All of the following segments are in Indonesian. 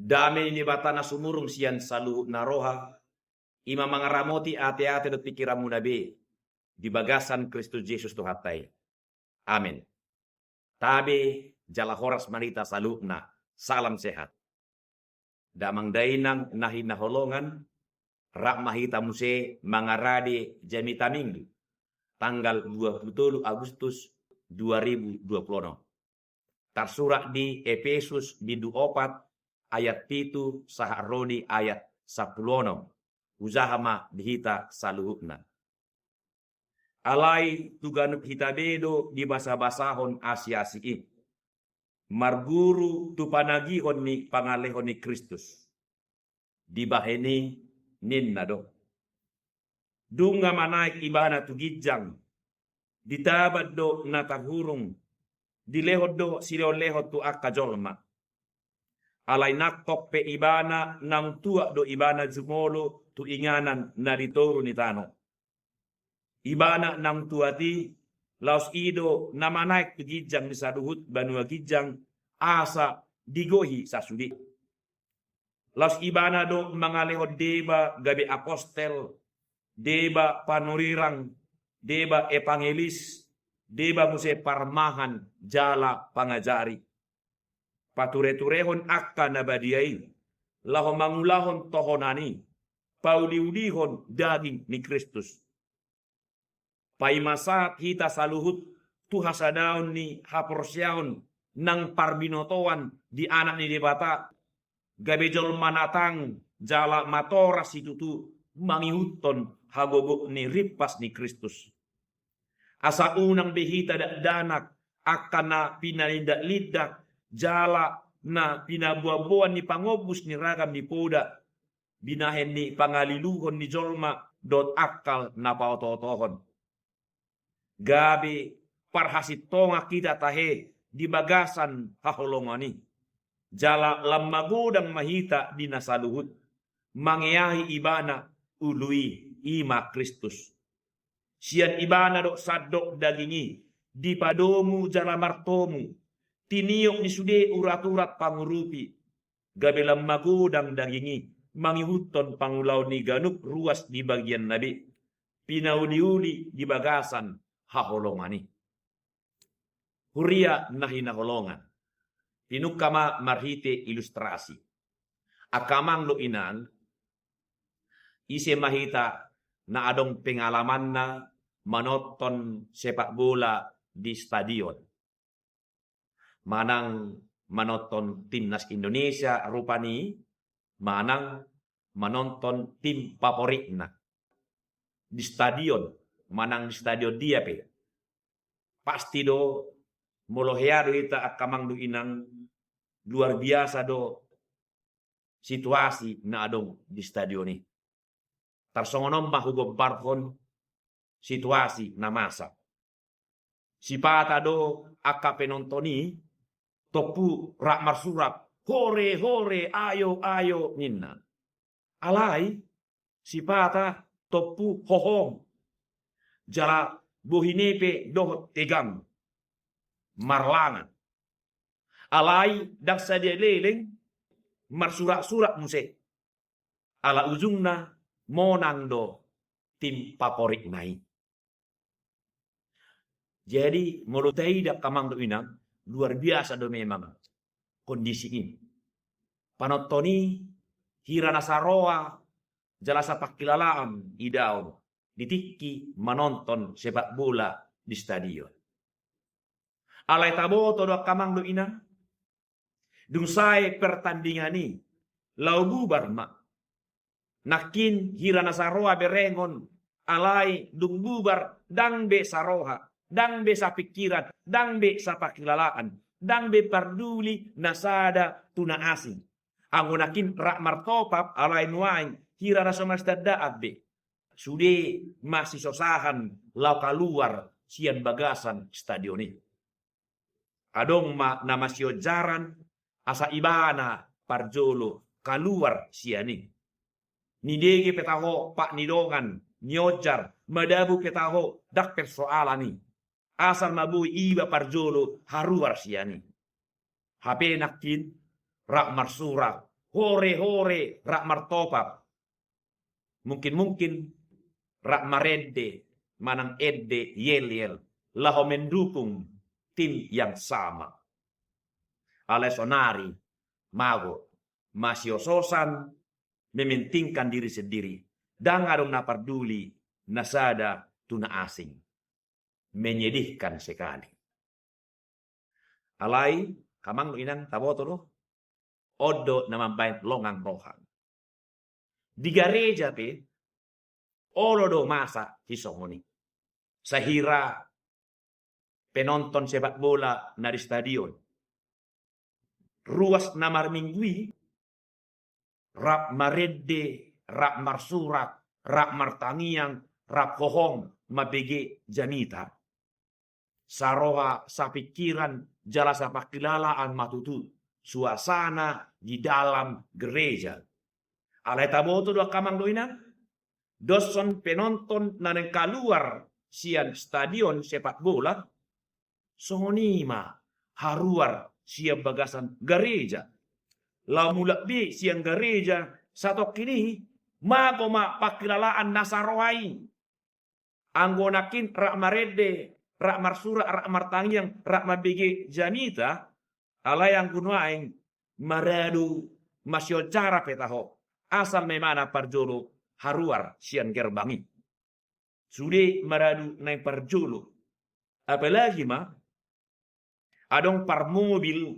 Dame ni batana sumurung sian saluhut naroha. Ima mangaramoti ate-ate dot pikiramu nabe. Di bagasan Kristus Yesus Tuhatai. Amin. Tabe jala horas manita salukna. Salam sehat. Damang dainang nahi naholongan. Rak mahita muse mangarade jamita minggu. Tanggal 27 Agustus 2020. Tersurat di Efesus bindu 4 ayat 7 saharoni ayat 10. Uzahama dihita saluhukna. Alai tuganuk hitabedo di basa-basahon Asia-Asi. Marguru tu panagihon ni pangalehon ni Kristus. Di baheni ninna do. Dunga manaik ibana tu gijang. Ditabat do natahurung. Dilehod do silolehod tu akajolma. Alay naktok pe ibana nang tua do ibana jumolo tu inganan naritoru ni tano. Ibana nang tua ti laos ido namanaik tu gijang ni saduhut banua gijang asa digohi sasudi. Laos ibana do mangalehod deba gabe apostel, deba panurirang, deba evangelis, deba muse parmahan jala pangajari. Pature-turehon akka nabadiai, laho mangulahon tohonani, pauliulihon daging ni Kristus. Paimasat hita saluhut tuhasadaon ni haporsyaon nang parbinotoan di anak ni debata, gabejol manatang jala matora situtu mangihuton hagobok ni ripas ni Kristus. Asa unang behita danak akana pinalindak lidak jala na pinabuabuan ni pangobus ni ragam ni poda binahen ni pangaliluhon ni jolma dot akal na pautotohon. Gabi parhasit tonga kita tahe di bagasan haholongani. Jala lamagudang mahita di nasaluhut mangiahi ibana ului ima Kristus. Sian ibana dok sadok dagingi di padomu jala martomu tiniyok ni sude urat-urat pangurupi. Gabelam magudang dagingi mangihuton pangulaw ni ganup ruas di bagian nabi. Pinauli-uli di bagasan haholongani. Huria nahi naholongan. Pinukama marhite ilustrasi. Akamang lo inan ise mahita na adong pengalaman na manoton sepak bola di stadion. Manang manoton timnas Indonesia rupani, manang menonton tim favoritna di stadion, manang di stadion dia pe. Pasti do moloheado ita akamang do inang luar biasa do situasi na adong di stadion ni. Tarsongonom mahugom parkon situasi na masa. Sipata do aka penontoni topu rak marsurap hore hore ayo ayo ninna. Alai sipata topu hohong jala bohinepe doh tegam marlangan. Alai daksa dia leleng marsurak-surak muse. Ala ujungna monang do tim favorit nai. Jadi molotai dak kamang do inang luar biasa do memang kondisi ini. Panotoni hirana saroa jalasa pakilalaan idaon ditiki menonton sepak bola di stadion. Alai taboto do kamang do inang dung sai pertandingan lau bubar mak. Nakin hirana saroa berengon alai dung bubar dang be saroha, dang be sa pikiran, dang be sa pakilalaan, dang be parduli nasada tuna asing. Angunakin rak martopap alai nuain hirana somastadda abbe. Sude masih sosahan lau kaluar sian bagasan stadion ini. Adong ma nama sio jaran asa ibana parjolo kaluar siani. Nidege petaho pak nidongan nyojar madabu petaho dak persoalani. Asal mabu iba parjolo haruar siani. HP nakin rak marsurak hore-hore rak martopap. Mungkin rak marede, manang edde yel-yel, laho mendukung tim yang sama. Alesonari, mago, masiososan, mementingkan diri sendiri. Dan adong naparduli, nasada tuna asing. Menyedihkan sekali. Alai, kamang inang taboto no? Odo namambayan longang rohang. Di gereja pe, olo do masa hisongoni. Sahira penonton sepak bola nari stadion. Ruas namar minggui, rap marede, rap marsurak, rap martangiang, rap hohong, mabege janita. Saroha sapikiran, jala sapakilalaan matutu. Suasana di dalam gereja. Alai taboto do kamang doinan. Doson penonton naneng kaluar sian stadion sepak bola. Songonima haruar sian bagasan gereja. Lamulak bi sian gereja satok kini magoma pakilalaan nasaroai. Anggonakin rak marede, rak marsura, rak martangiang, rak mabege janita. Alai ang kunuaing maradu masyo cara petaho. Asal memana parjolo haruar sian gerbangi. Sude maradu naik parjolo. Apalagi adong par mobil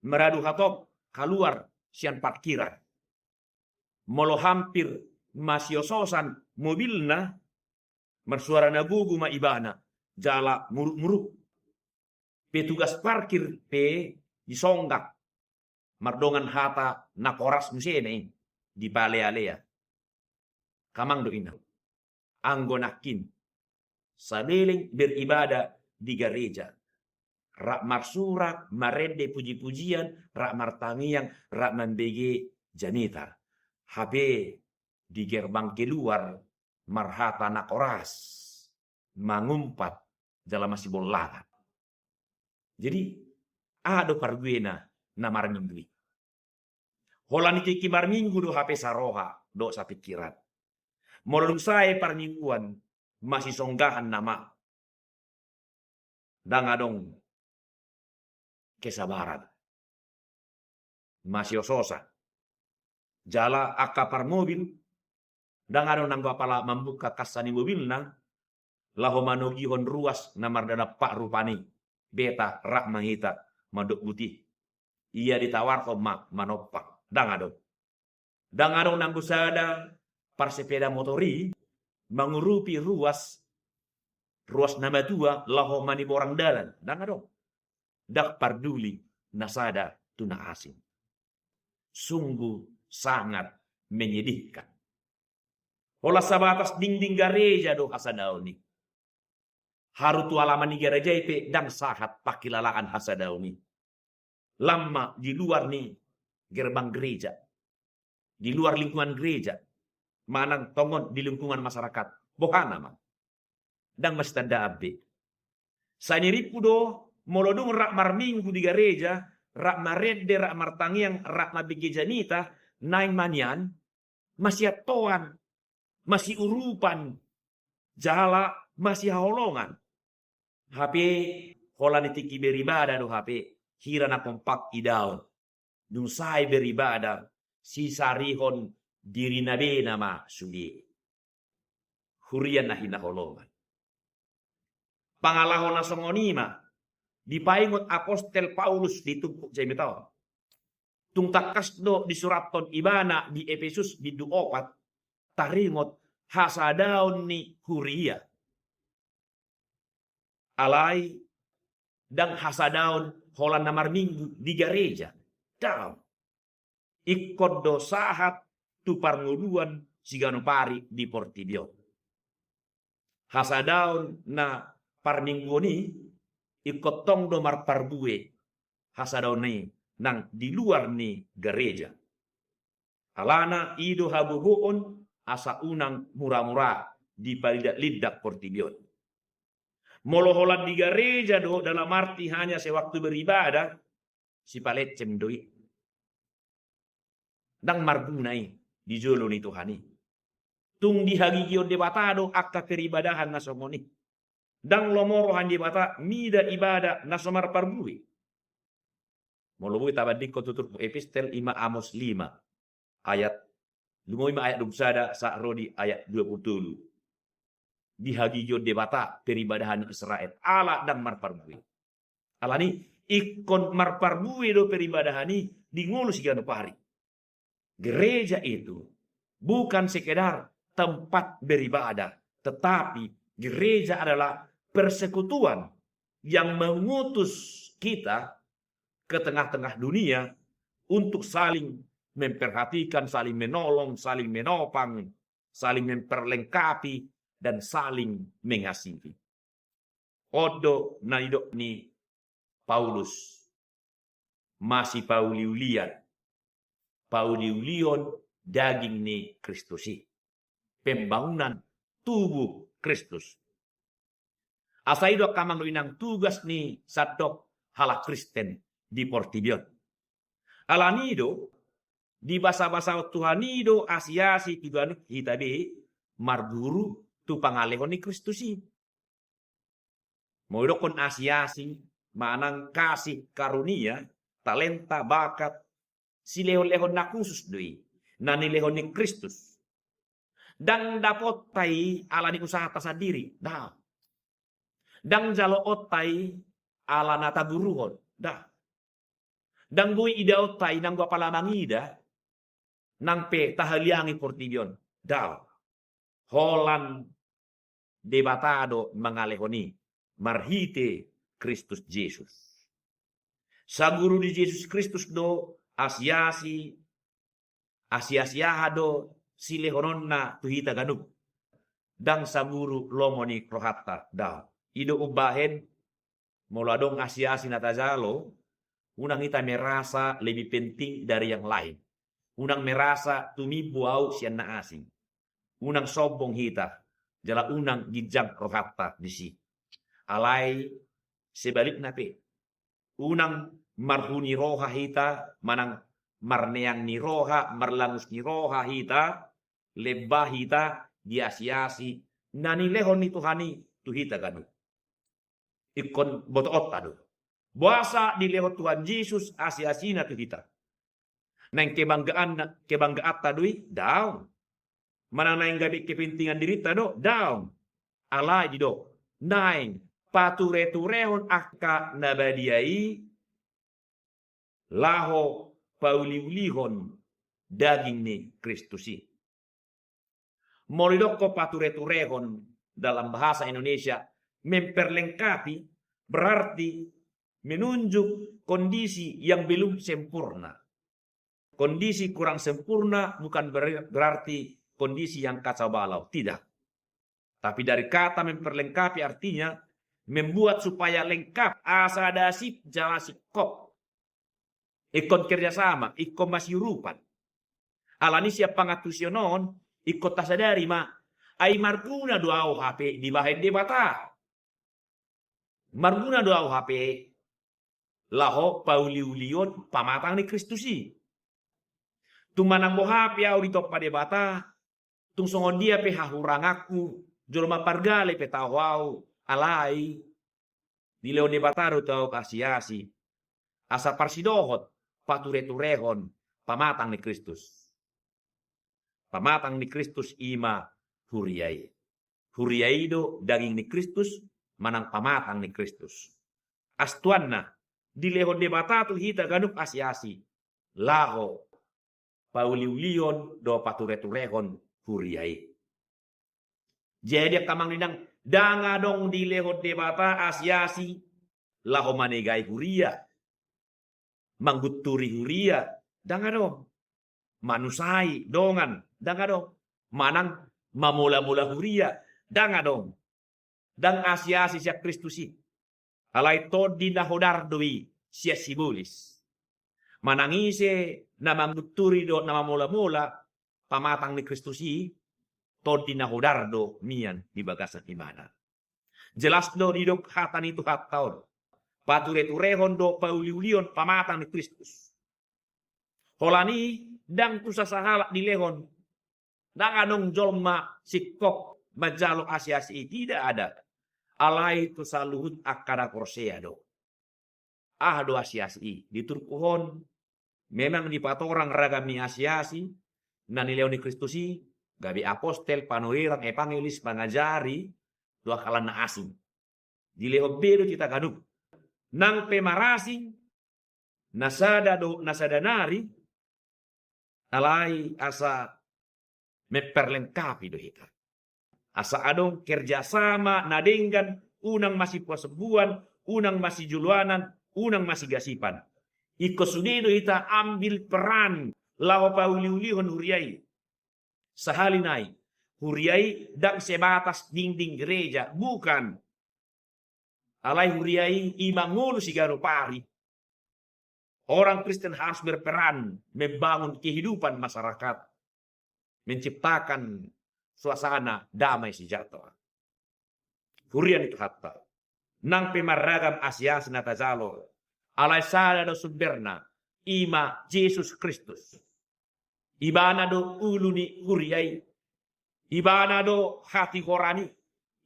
maradu hatop keluar sian parkiran. Molo hampir masio sosan mobilna mersuara nagugu ma ibana jala muruk-muruk. Petugas parkir pe disonggak mardongan hata nakoras musene di balea-lea. Kamang do ina. Anggonakin sadeling beribadah di gereja. Rak marsurak, marede puji-pujian, rak martangiang, rak membege janita. Habe di gerbang keluar marhata nakoras mangumpat dalam masih bolangan. Jadi ado parguena na marminggu. Holan iki marminggu do HP saroha do sa pikiran. Molong saya parmingguan masih songgahan nama. Dangadong kesabaran. Masih ososa. Jala akapar mobil. Dangadong nanggo apala membuka kasani mobil na. Laho manogihon ruas namardana pak rupani. Beta rak mangita manduk putih. Ia ditawar ko manopak. Dangadong nanggo sada par sepeda motori mengurupi ruas nama dua laho mani borang dalan. Dangadong dak parduli nasada tuna asing. Sungguh sangat menyedihkan. Olah sabatas dinding gereja do hasadauni. Harutu alaman ni gereja ipe dan sahat pakilalaan hasadauni. Lama di luar nih gerbang gereja. Di luar lingkungan gereja. Manang tongon di lingkungan masyarakat. Bohana man. Dan masih tanda abdi. Saniripu do molodung rak marminggu di gereja. Rak marede, rak martangiang, rak mabege janita. Naing manian. Masih atoan. Masih urupan. Jala masih haolongan. HP holan itiki beribada do HP. Hira na kompak idaw. Nung say beribada. Si sarihon diri nabe nama sudi. Hurian na hinaholongan. Pangalahon na songonima. Dipaingot apostel Paulus ditumpuk jay bitaw. Tung takas do di suraton ibana di Efesus di 2:4. Taringot hasadaon ni Huria. Alai dan hasadaon holan namar minggu di gereja. Daw. Ikut dosahat tu parnguluan sigano pari di Portibio. Hasadaon na parminggu ni ikut tong do mar parbue. Hasadaon ni nang di luar ni gereja. Alana ido habuhuon asa unang murah-murah di palidak lidak Portibio. Moloholan di gereja do dalam arti hanya sewaktu beribadah si palecem doi. dang margunai di jolo ni Tuhani. Tung di hagigion de batado akka peribadahan na somoni. Dang lomorohan di bata mida ibadah na somar parbui. Molobui tabadik ko tutur epistel 5 Amos 5 ayat lumoy ayat dumsada sa rodi ayat 20. Di hagigion de bata peribadahan Israel ala dang marparbui. Alani ikon marparbui do peribadahani di ngulus gano pari. Gereja itu bukan sekedar tempat beribadah, tetapi gereja adalah persekutuan yang mengutus kita ke tengah-tengah dunia untuk saling memperhatikan, saling menolong, saling menopang, saling memperlengkapi, dan saling mengasihi. Odo naidok ni Paulus masih Pauliulion daging ni Kristusi. Pembangunan tubuh Kristus. Asaido kamang inang tugas ni sadok halak Kristen di Portibion. Alanido di basa-basa Tuhanido asiasi tujuan hitabe marguru tu pangalehon ni Kristusi. Moidokon asiasi manang kasih karunia, talenta, bakat, si lehon-lehon na khusus doi, na nilehon ni Kristus. Dan dapat tay ala ni usaha tasadiri, dah. Dan jalo otai ala nata guruhon, dah. Dan bui ida otai nang gua palamangida, nang pe tahaliangi Portibion, dah. Holan debatado mangalehoni, marhite Kristus Yesus. Saguru di Yesus Kristus do asiasi do silehononna tuhita ganug. Dang saguru lomoni krohatta daw. Ido ubahen moladong asiasi natajalo, unang kita merasa lebih penting dari yang lain. Unang merasa tumibuau siyan na asing. Unang sobong hita, jala unang gijang krohatta disi. Alay sebalik nape. Unang marhuni roha hita, manang marneang ni roha, marlangus ni roha hita, lebah hita, diasiasi, nanilehon ni Tuhani, tuhita ganu. Ikon botoot tado. Buasa dilehon Tuhan Yesus asiasi na tuhita. Nang kebanggaan tadui, down. Manang naing gabi kepintingan diri tado, down. Alay dido, naing pature-turehon akka nabadiai, laho pauliulihon daging ni Kristusi. Molidok ko pature-turehon dalam bahasa Indonesia memperlengkapi berarti menunjuk kondisi yang belum sempurna. Kondisi kurang sempurna bukan berarti kondisi yang kacau balau, tidak. Tapi dari kata memperlengkapi artinya membuat supaya lengkap asadasip jawasikop. Ikon kerjasama, ikon masyurupan. Alani siap pangatusionon, ikon tasadari ma ay marguna doaw HP di bahen debata. Marguna doaw HP laho pauliulion pamatang ni Kristusi. Tumanang mo HP au dito pa debata, tung songon dia pe hahurangaku, jolma pargale pe tawau, alay, di leo debataro tau kasiasi, asa parsidohot, pature-turehon, pamatang ni Kristus. Pamatang ni Kristus ima huriai. Huriai do daging ni Kristus, manang pamatang ni Kristus. Astuanna, di leo debatatu hita ganuk asiasi, laho, pauliulion do pature-turehon huriai. Jadi kamang nindang danga dong di lehot debata asiasi laho manegai huria. Mangguturi huria. Danga dong. Manusai dongan. Danga dong. Manang mamula-mula huria. Danga dong. Dan asiasi siya Kristusi. Alay to di nahodardoi siya sibulis. Manangise na mangguturi do na mamula-mula pamatang ni Kristusi. Todi na hodardo mian di bagasan imana. Jelas do didok hatan itu hataon. Pature-turehon do pauliulion pamatang ni Kristus. Holani dang tu sasahala di lehon. Dang anong jolma sikok majalo asiasi tidak ada. Alai tu saluhut akada korsea do. Do asiasi di turkuhon memang di patorang ragami asiasi na nileoni Kristusi gabi apostel panuirang evangelis mangajari dua kalana asing. Di leobedo kita ganuk nang pemarasing nasadanari alai asa memperlengkapi do kita. Asa adong kerjasama nadenggan unang masih puasebuan, unang masih juluanan, unang masih gasipan. Iko sudido kita ambil peran lau pauliulihon huriai. Sahalinai huriai dang sebatas dinding gereja, bukan. Alai huriai imangulu sigaro pari. Orang Kristen harus berperan membangun kehidupan masyarakat, menciptakan suasana damai sejahtera. Hurian itu hatta. Nang pemaragam Asia senatazalo. Alai sada do sumberna. Ima Yesus Kristus. Ibana do uluni huriai. Ibana do hati horani.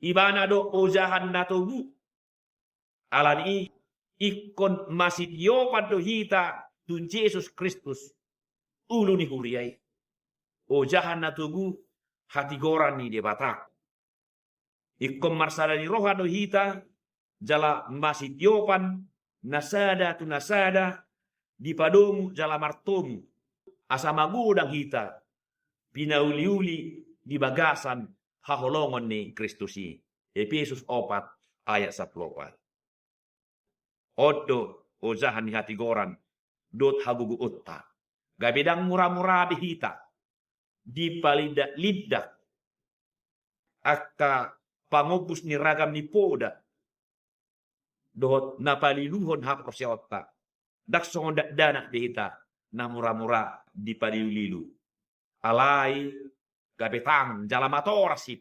Ibana do ojahan natogu. Alani ikon masih diopan do hita tun Yesus Kristus. Uluni huriai. Ojahan natogu hati gorani di batak. Ikon marsada di roha do hita jala masih diopan nasada tu nasada di padomu jala martomu asa magudang hita pinauliuli di bagasan haholongon ni Kristusi. Efesus 4 ayat 10. Odo ojahan ni hati goran dot hagugu utta gabedang murah-murah di hita di palida lidah akka pangopus ni ragam ni poda dohot napaliluhon hap persiota dak sondak dana di hita na murah-murah di palilu alai gabe tang jalamatorasip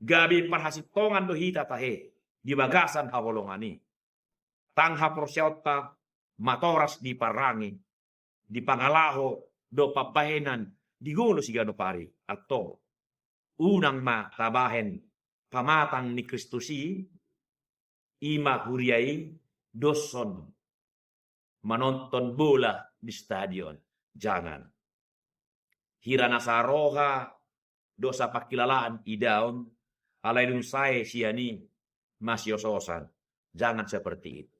gabe parhasitongan do hita tahe di bagasan hawolongani tang hap persiota matoras di parangi di pangalaho do papahenan digulo sigano pari atau unang ma tabahen pamatang ni Kristusi ima huriai doson menonton bola di stadion. Jangan. Hirana saroha dosa pakilalaan idaon alaidun sae siani masyososan. Jangan seperti itu.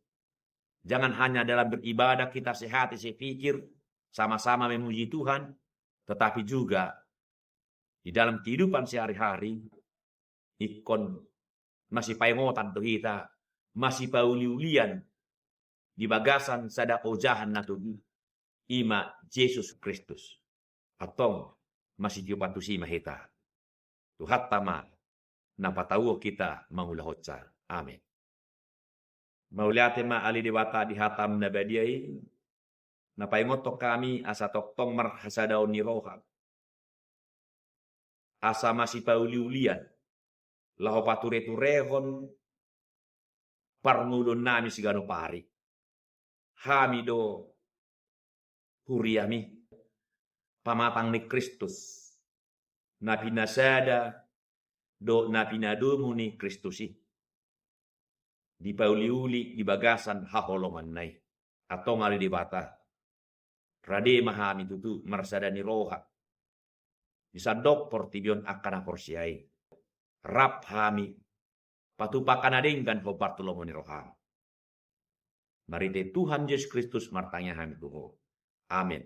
Jangan hanya dalam beribadah kita sehati sepikir sama-sama memuji Tuhan, tetapi juga di dalam kehidupan sehari-hari ikon masih paingotan tuh kita masih pauliulian di bagasan sada ojahan natugi ima Yesus Kristus atau masih jupatusi mahita tuhat tama napatawo kita mahulahotsa. Amin. Mauliate ma ali dewata di hatam nabadiai napaingotok kami asa toktong marhasadaw ni roha asa masih pauliulian laho pature-turehon parngulun nami sigano pari hamido huriami pamatang ni Kristus napinasada do napinadumu ni Kristusi di pauliuli di bagasan haholongan nai atau ngali di bata rade mahami tutu marsada ni roha disadok portibion akana porsiai rap hami patupakan adenggan ho partulungan ni roha marite Tuhan Yesus Kristus martanya hami tuho. Amin.